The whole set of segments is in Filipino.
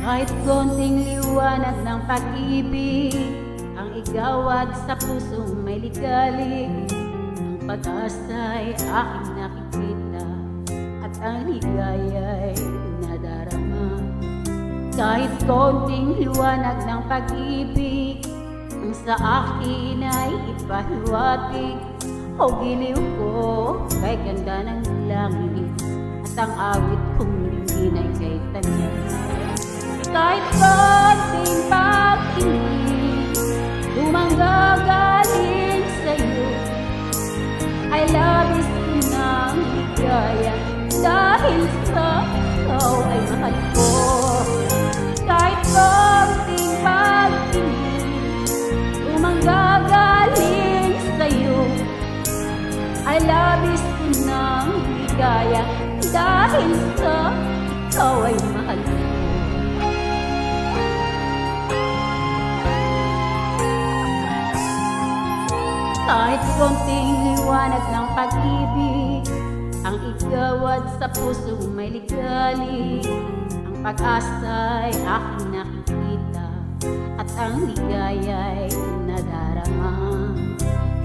Kahit konting liwanag ng pag-ibig ang igawad sa pusong may ligalig, ang pag-asa'y aking nakikita at ang ligaya'y nadarama. Kahit konting liwanag ng pag-ibig ang sa akin ay ipahiwatig, o giliw ko kay ganda ng langit at ang awit kong lingin ay kay tanim. Kahit konting pag-ibig tumanggagaling sa'yo, ay labis ko ng ligaya dahil sa ikaw ay mahal ko. Kahit konting pag-ibig tumanggagaling sa'yo, ay labis ko ng ligaya dahil sa ikaw ay mahal ko. Kahit konting liwanag ng pag-ibig ang igawad sa pusong may ligalig, ang pag-asa'y aking nakikita at ang ligaya'y nadarama.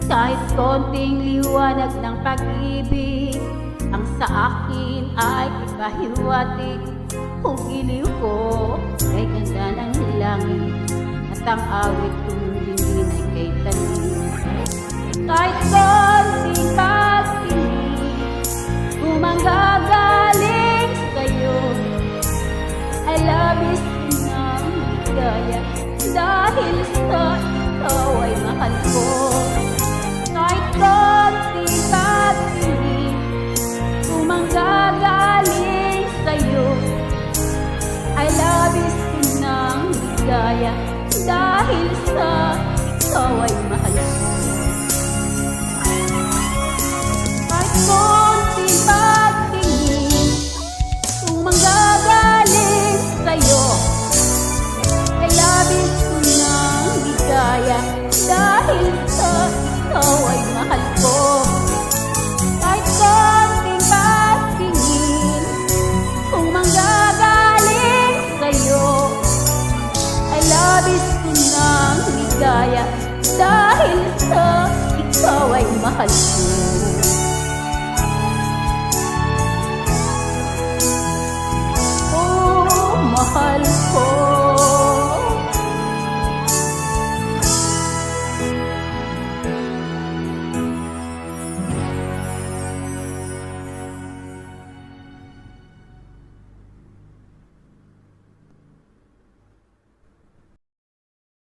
Kahit konting liwanag ng pag-ibig ang sa akin ay ipahiwatig, kung giliw ko kay ganda ng langit at ang awit kong lingin ay kay tanim. Kahit konting pag-ibig tumanggagaling sa'yo, ay labis ko ng ligaya dahil sa ikaw ay mahal ko. Kahit konting pag-ibig tumanggagaling sa'yo, ay labis ko ng ligaya dahil sa ikaw ay mahal ko. Kahit konting pag-ibig tumanggagaling sa'yo, ay labis ko ng ligaya dahil sa ikaw ay mahal ko. Kahit konting pag-ibig tumanggagaling sa'yo, ay labis ko ng ligaya dahil sa ikaw ay mahal ko. Oh, mahal ko.